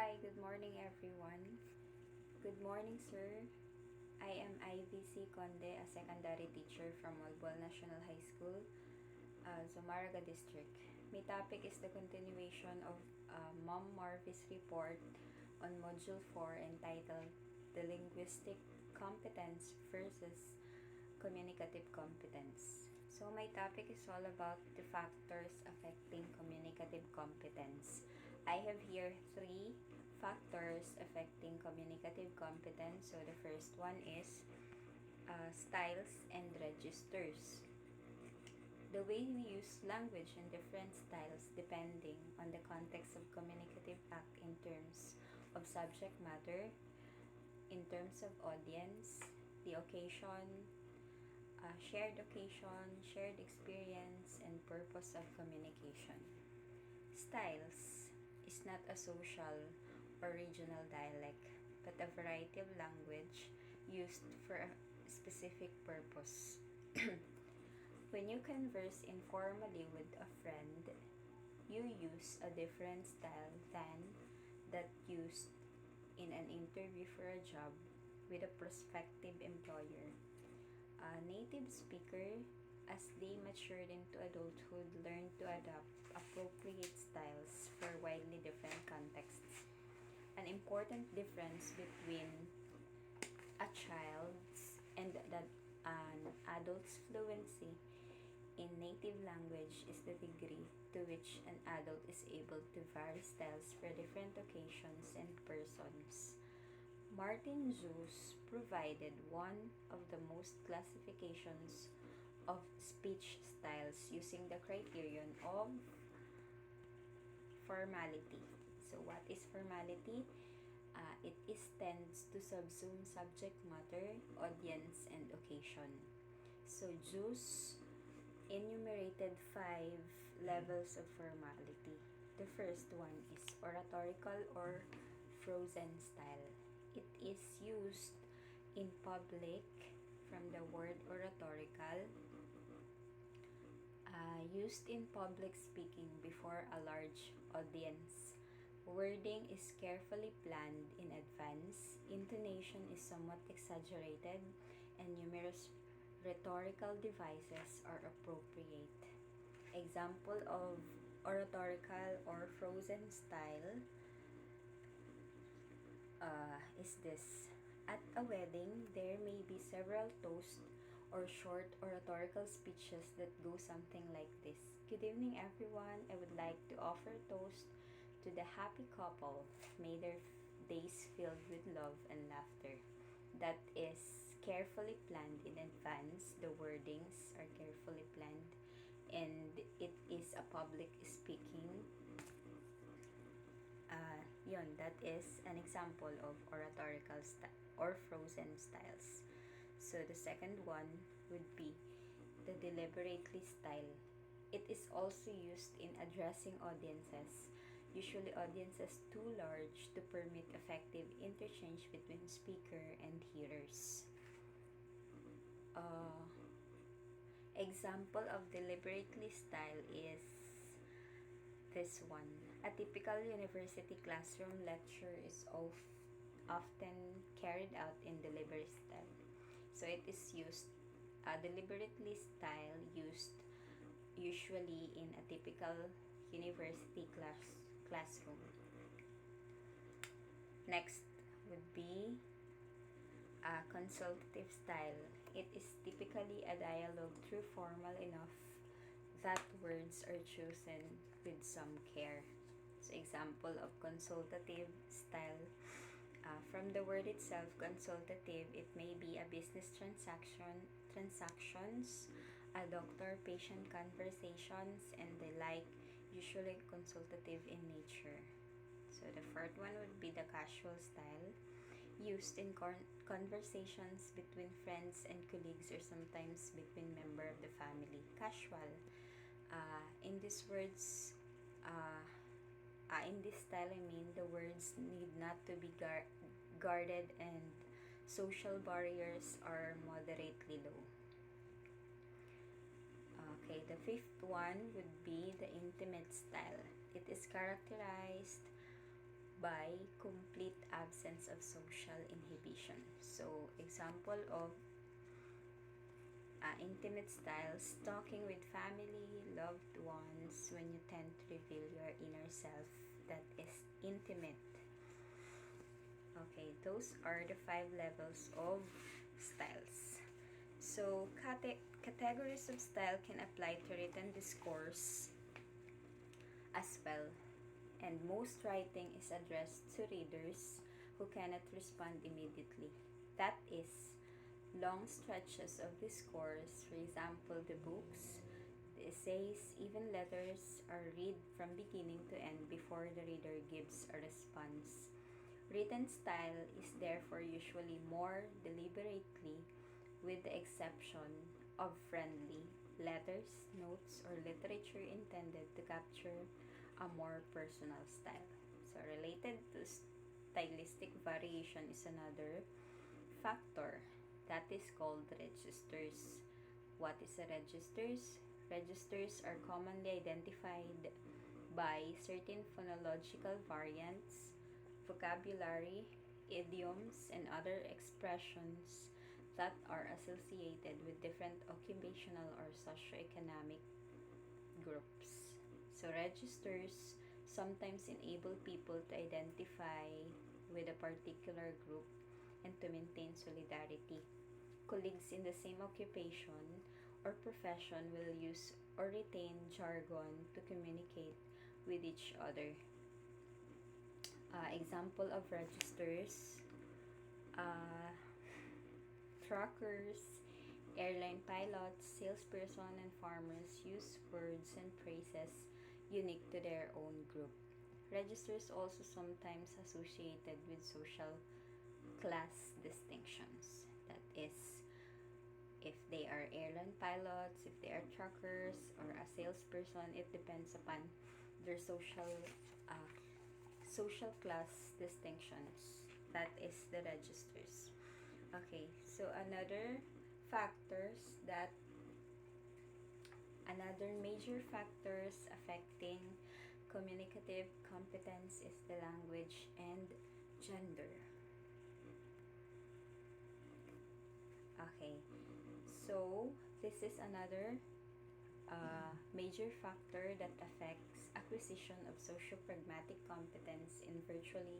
Hi, good morning everyone. Good morning, sir. I am IVC Conde, a secondary teacher from Malbol National High School, Zumaraga District. My topic is the continuation of Mom Marvy's report on Module 4 entitled The Linguistic Competence versus Communicative Competence. So my topic is all about the factors affecting communicative competence. I have here three factors affecting communicative competence. So the first one is styles and registers. The way we use language in different styles depending on the context of communicative act in terms of subject matter, in terms of audience, the occasion, shared occasion, shared experience, and purpose of communication. Styles is not a social or regional dialect, but a variety of language used for a specific purpose. When you converse informally with a friend, you use a different style than that used in an interview for a job with a prospective employer. A native speaker, as they matured into adulthood, learned to adapt appropriate styles for widely different contexts. An important difference between a child's and an adult's fluency in native language is the degree to which an adult is able to vary styles for different occasions and persons. Martin Zeus provided one of the most classifications of speech styles using the criterion of formality. So what is formality? It tends to subsume subject matter, audience, and occasion. So Zeus enumerated 5 levels of formality. The first one is oratorical or frozen style. It is used in public from the word oratorical, used in public speaking before a large audience. Wording is carefully planned in advance, intonation is somewhat exaggerated, and numerous rhetorical devices are appropriate. Example of oratorical or frozen style is this. At a wedding, there may be several toasts or short oratorical speeches that go something like this. Good evening, everyone. I would like to offer a toast to the happy couple. May their days filled with love and laughter. That is carefully planned in advance. The wordings are carefully planned, and it is a public speaking. That is an example of oratorical or frozen styles. So the second one would be the deliberately style. It is also used in addressing audiences, usually audiences too large to permit effective interchange between speaker and hearers. Example of deliberately style is this one. A typical university classroom lecture is often carried out in deliberate style. So it is used, deliberately style used usually in a typical university classroom. Next would be a consultative style. It is typically a dialogue through formal enough that words are chosen with some care. So example of consultative style, from the word itself, consultative, it may be a business transactions, a doctor-patient conversations, and the like, usually consultative in nature. So the fourth one would be the casual style, used in conversations between friends and colleagues or sometimes between members of the family. Casual. In these words, in this style, the words need not to be guarded and social barriers are moderately low. Okay, the fifth one would be the intimate style. It is characterized by complete absence of social inhibition. So, example of intimate styles, talking with family, loved ones, when you tend to reveal your inner self that is intimate. Okay, those are the 5 levels of styles. So, categories of style can apply to written discourse as well. And most writing is addressed to readers who cannot respond immediately. That is, long stretches of discourse, for example, the books, the essays, even letters, are read from beginning to end before the reader gives a response. Written style is therefore usually more deliberately, with the exception of friendly letters, notes, or literature intended to capture a more personal style. So, related to stylistic variation is another factor that is called registers. What is a registers? Registers are commonly identified by certain phonological variants, vocabulary, idioms, and other expressions that are associated with different occupational or socioeconomic groups. So, registers sometimes enable people to identify with a particular group and to maintain solidarity. Colleagues in the same occupation or profession will use or retain jargon to communicate with each other. Example of registers: uh, truckers, airline pilots, salesperson, and farmers use words and phrases unique to their own group. Registers also sometimes associated with social class distinctions. That is, if they are airline pilots, if they are truckers, or a salesperson, it depends upon their uh, social class distinctions. That is the registers. Okay, so factors that another major factors affecting communicative competence is the language and gender. Okay, so this is another major factor that affects acquisition of socio-pragmatic competence in virtually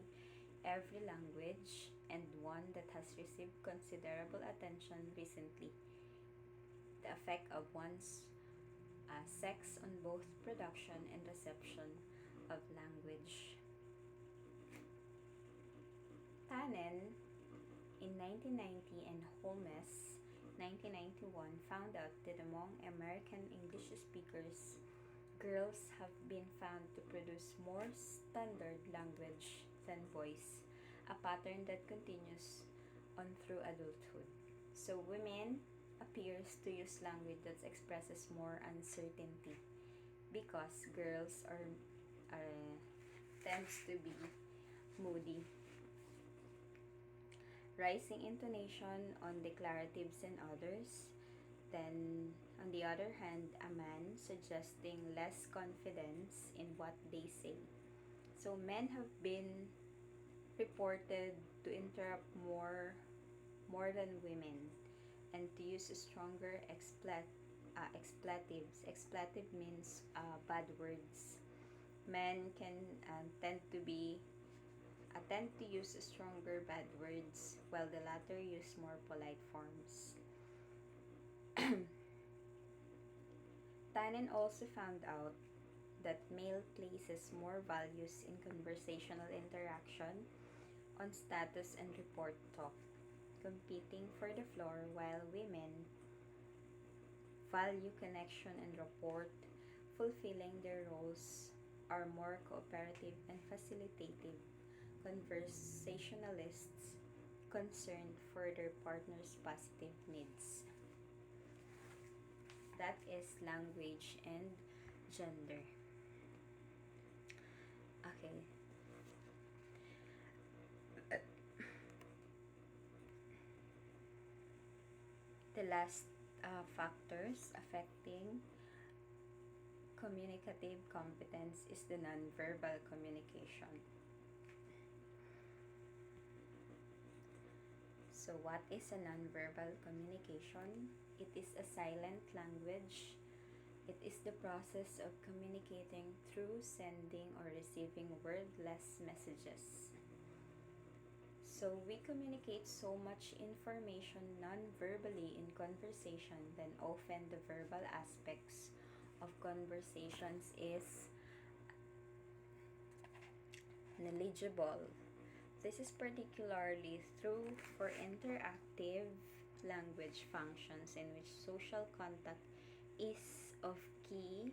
every language, and one that has received considerable attention recently: the effect of one's sex on both production and reception of language. Tannen in 1990 and Holmes 1991 found out that among American English speakers, girls have been found to produce more standard language than boys, a pattern that continues on through adulthood. So women appears to use language that expresses more uncertainty because girls are tends to be moody. Rising intonation on declaratives and others. Then, on the other hand, a man suggesting less confidence in what they say. So, men have been reported to interrupt more than women and to use stronger expletives. Expletive means bad words. Men can tend to use stronger bad words, while the latter use more polite forms. Tannen also found out that male places more values in conversational interaction on status and report talk, competing for the floor, while women value connection and rapport, fulfilling their roles, are more cooperative and facilitative conversationalists concerned for their partner's positive needs. That is language and gender. Okay. The last factors affecting communicative competence is the nonverbal communication. So, what is a nonverbal communication? It is a silent language. It is the process of communicating through sending or receiving wordless messages. So, we communicate so much information non-verbally in conversation, then often the verbal aspects of conversations is negligible. This is particularly true for interactive language functions in which social contact is of key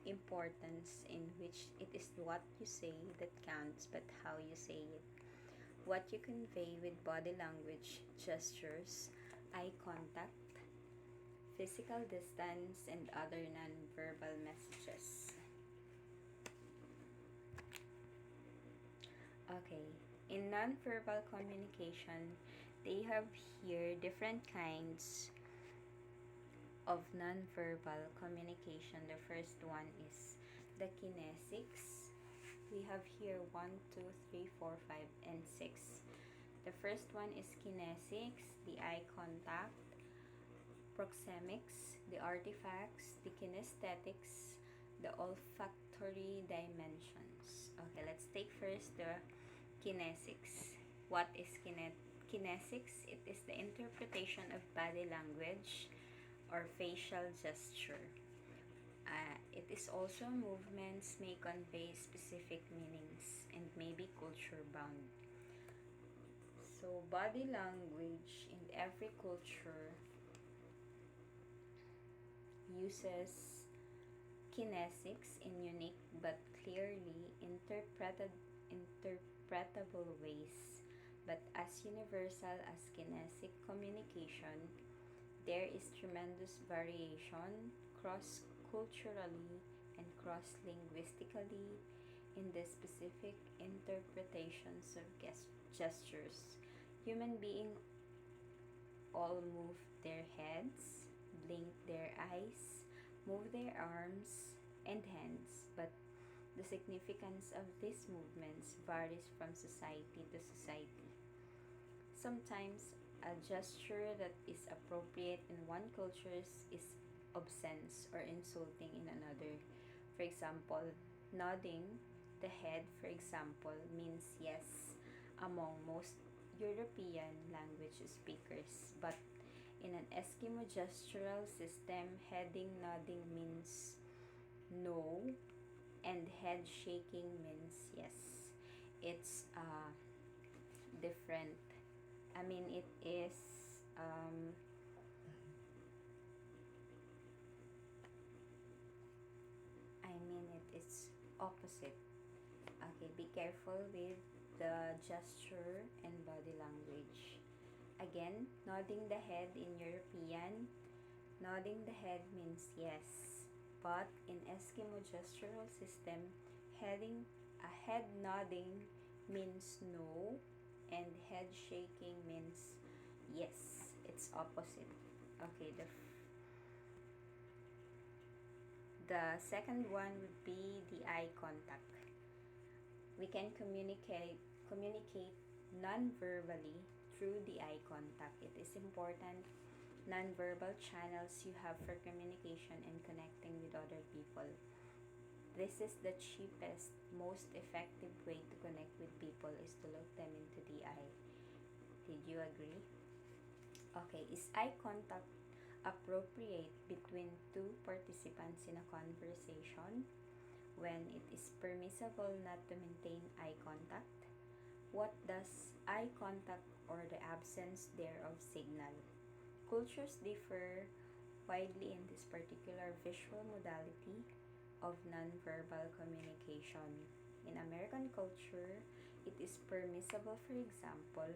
importance, in which it is what you say that counts but how you say it. What you convey with body language, gestures, eye contact, physical distance, and other nonverbal messages. Okay, in nonverbal communication, they have here different kinds of nonverbal communication. The first one is the kinesics. We have here 1, 2, 3, 4, 5, and 6. The first one is kinesics, the eye contact, proxemics, the artifacts, the kinesthetics, the olfactory dimensions. Okay, let's take first the kinesics. What is kinesics? It is the interpretation of body language or facial gesture. It is also movements may convey specific meanings and may be culture bound. So, body language in every culture uses kinesics in unique but clearly interpretable ways. But as universal as kinesic communication, there is tremendous variation cross-culturally and cross-linguistically in the specific interpretations of gestures. Human beings all move their heads, blink their eyes, move their arms and hands, but the significance of these movements varies from society to society. Sometimes a gesture that is appropriate in one culture is obscene or insulting in another. For example, nodding the head, for example, means yes among most European language speakers, but in an Eskimo gestural system, heading nodding means no, and head shaking means yes. It's different. I mean, it is it is opposite. Okay, be careful with the gesture and body language. Again, nodding the head in European, nodding the head means yes. But in Eskimo gestural system, head nodding means no, and head shaking means yes. It's opposite. Okay, the second one would be the eye contact. We can communicate non-verbally through the eye contact. It is important non-verbal channels you have for communication and connecting with other people. This is the cheapest, most effective way to connect with people is to look them into the eye. Did you agree? Okay, is eye contact appropriate between two participants in a conversation? When it is permissible not to maintain eye contact? What does eye contact or the absence thereof signal? Cultures differ widely in this particular visual modality of nonverbal communication. In American culture, it is permissible, for example,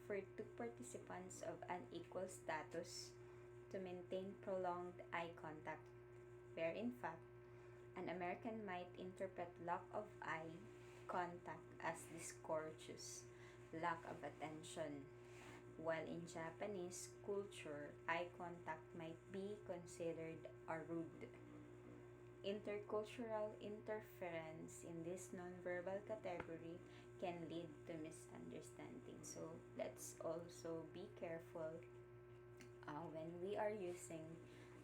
for two participants of unequal status to maintain prolonged eye contact, where in fact, an American might interpret lack of eye contact as discourteous, lack of attention, while in Japanese culture, eye contact might be considered a rude. Intercultural interference in this nonverbal category can lead to misunderstanding. So let's also be careful when we are using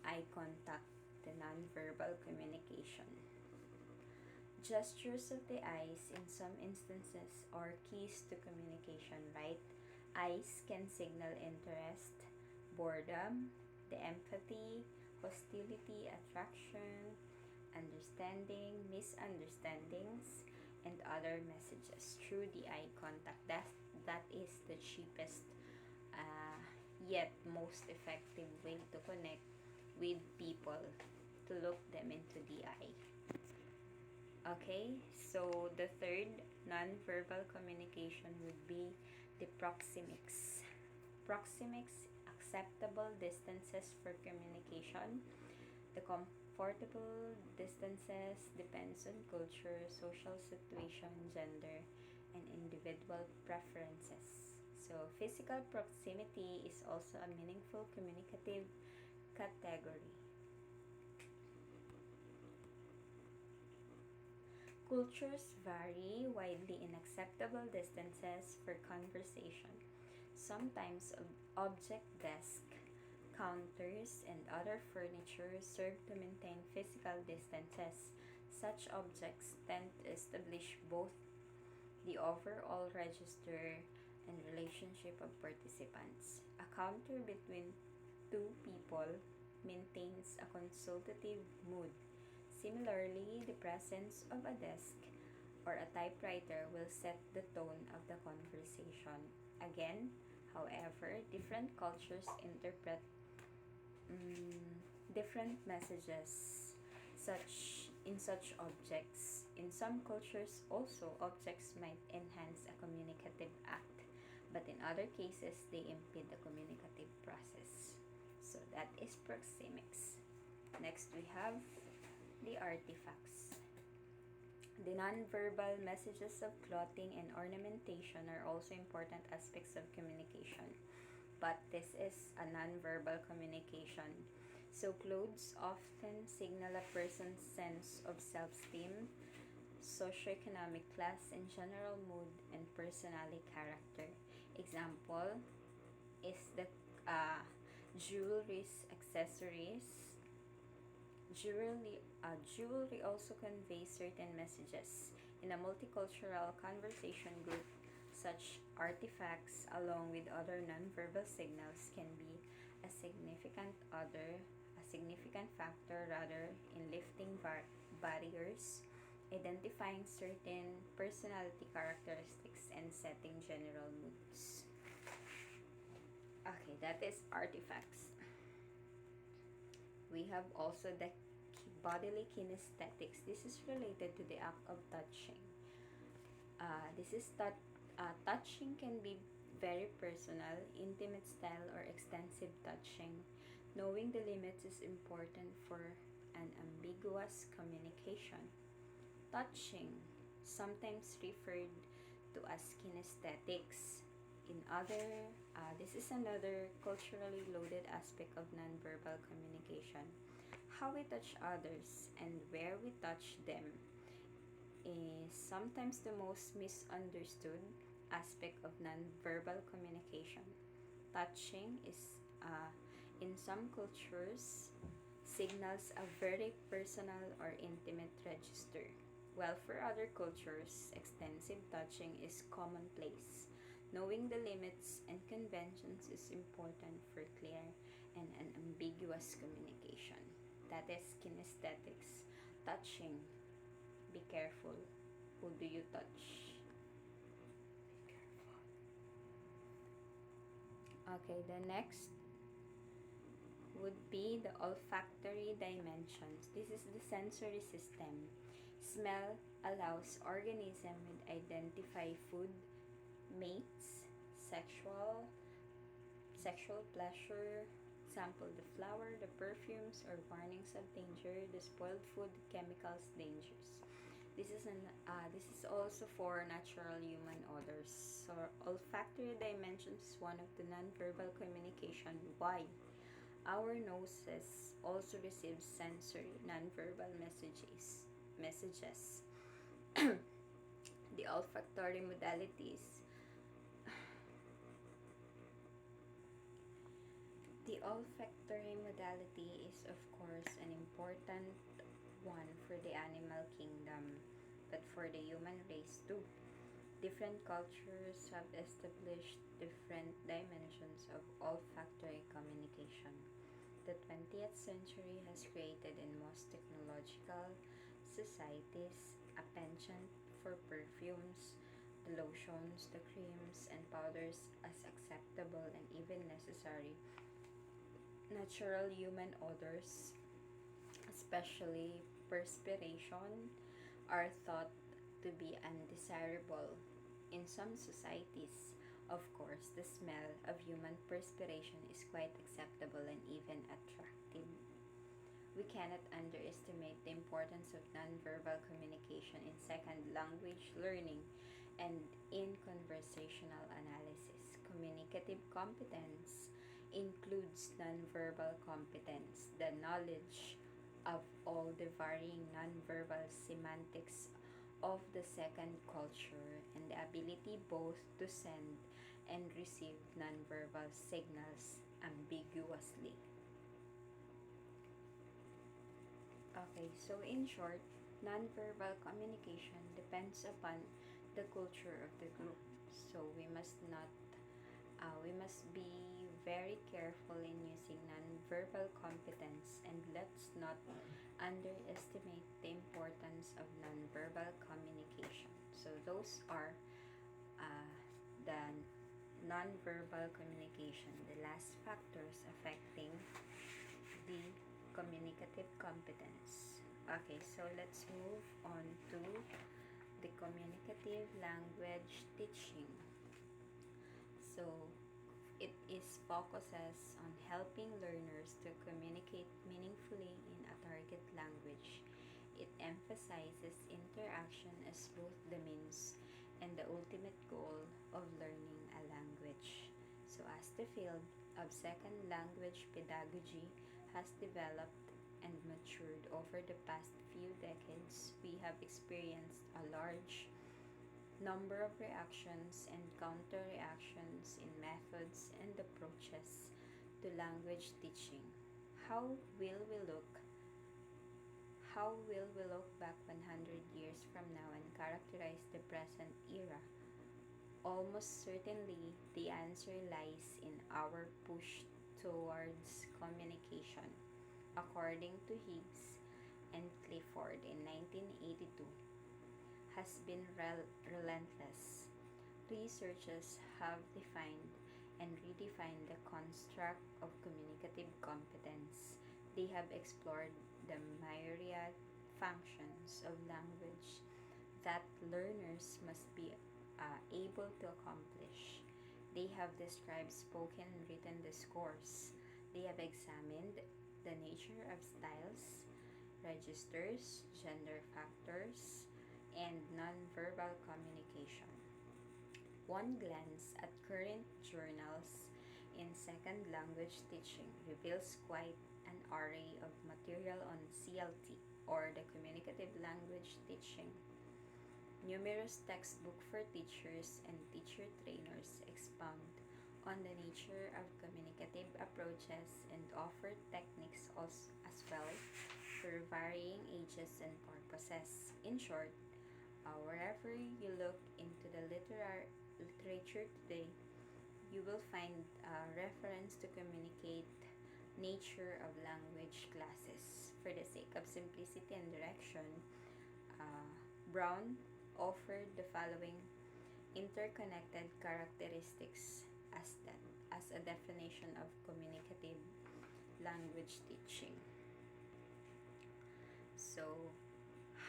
eye contact, the nonverbal communication. Gestures of the eyes in some instances are keys to communication, right? Eyes can signal interest, boredom, the empathy, hostility, attraction, understanding, misunderstandings, and other messages through the eye contact. That is the cheapest yet most effective way to connect with people, to look them into the eye. Okay, so the third nonverbal communication would be the proxemics. Proxemics, acceptable distances for communication. The comfortable distances depends on culture, social situation, gender, and individual preferences. So physical proximity is also a meaningful communicative category. Cultures vary widely in acceptable distances for conversation. Sometimes object desk, counters, and other furniture serve to maintain physical distances. Such objects tend to establish both the overall register and relationship of participants. A counter between two people maintains a consultative mood. Similarly, the presence of a desk or a typewriter will set the tone of the conversation. Again, however, different cultures interpret different messages such objects. In some cultures also, objects might enhance a communicative act, but in other cases they impede the communicative process. So that is proxemics. Next we have the artifacts. The nonverbal messages of clothing and ornamentation are also important aspects of communication, but this is a nonverbal communication. So clothes often signal a person's sense of self-esteem, socioeconomic class, and general mood and personality character. Example is the jewelries, accessories. Jewelry also conveys certain messages. In a multicultural conversation group, such artifacts, along with other nonverbal signals, can be a significant factor rather in lifting barriers, identifying certain personality characteristics, and setting general moods. Okay, that is artifacts. We have also the bodily kinesthetics. This is related to the act of touching. Touching can be very personal, intimate style, or extensive touching. Knowing the limits is important for an ambiguous communication. Touching, sometimes referred to as kinesthetics. This is another culturally loaded aspect of nonverbal communication. How we touch others and where we touch them is sometimes the most misunderstood aspect of nonverbal communication. Touching is, in some cultures, signals a very personal or intimate register, while for other cultures, extensive touching is commonplace. Knowing the limits and conventions is important for clear and unambiguous communication. That is kinesthetics. Touching. Be careful. Who do you touch? Be careful. Okay, the next would be the olfactory dimensions. This is the sensory system. Smell allows organism with identify food, mates, sexual pleasure, example the flower, the perfumes, or warnings of danger, the spoiled food, chemicals, dangers. This is also for natural human odors. So olfactory dimensions is one of the nonverbal communication. Why? Our noses also receive sensory nonverbal messages. The olfactory modalities. The olfactory modality is, of course, an important one for the animal kingdom, but for the human race too. Different cultures have established different dimensions of olfactory communication. The 20th century has created in most technological societies a penchant for perfumes, the lotions, the creams, and powders as acceptable and even necessary. Natural human odors, especially perspiration, are thought to be undesirable. In some societies, of course, the smell of human perspiration is quite acceptable and even attractive. We cannot underestimate the importance of nonverbal communication in second language learning and in conversational analysis. Communicative competence includes nonverbal competence, the knowledge of all the varying nonverbal semantics of the second culture and the ability both to send and receive nonverbal signals ambiguously. Okay, so in short, nonverbal communication depends upon the culture of the group. So we must be very careful in using nonverbal competence, and let's not underestimate the importance of nonverbal communication. So those are uh, the nonverbal communication, the last factors affecting the communicative competence. Okay, so let's move on to the communicative language teaching. So it is focuses on helping learners to communicate meaningfully in a target language. It emphasizes interaction as both the means and the ultimate goal of learning a language. So as the field of second language pedagogy has developed and matured over the past few decades, we have experienced a large number of reactions and counter reactions in methods and approaches to language teaching. How will we look how will we look back 100 years from now and characterize the present era? Almost certainly, the answer lies in our push towards communication. According to Higgs and Clifford in 1982, has been relentless. Researchers have defined and redefined the construct of communicative competence. They have explored the myriad functions of language that learners must be able to accomplish. They have described spoken and written discourse. They have examined the nature of styles, registers, gender factors, and nonverbal communication. One glance at current journals in second language teaching reveals quite an array of material on CLT, or the communicative language teaching. Numerous textbooks for teachers and teacher trainers expound on the nature of communicative approaches and offer techniques as well for varying ages and purposes. In short, wherever you look into the literature today, you will find a reference to communicate nature of language classes. For the sake of simplicity and direction, Brown offered the following interconnected characteristics as a definition of communicative language teaching. So,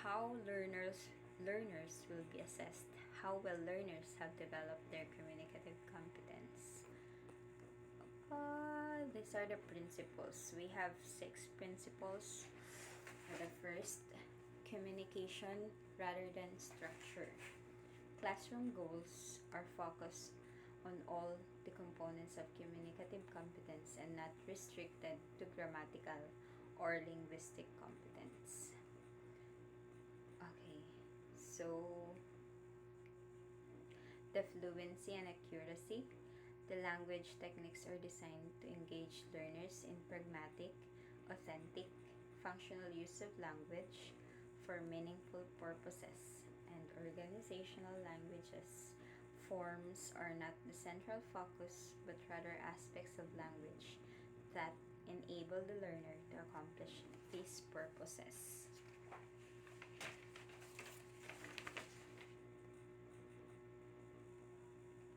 how learners will be assessed, how well learners have developed their communicative competence. These are the principles. We have 6 principles. The first, communication rather than structure. Classroom goals are focused on all the components of communicative competence and not restricted to grammatical or linguistic competence. Okay, so the fluency and accuracy. The language techniques are designed to engage learners in pragmatic, authentic, functional use of language for meaningful purposes, and organizational languages forms are not the central focus but rather aspects of language that enable the learner to accomplish these purposes.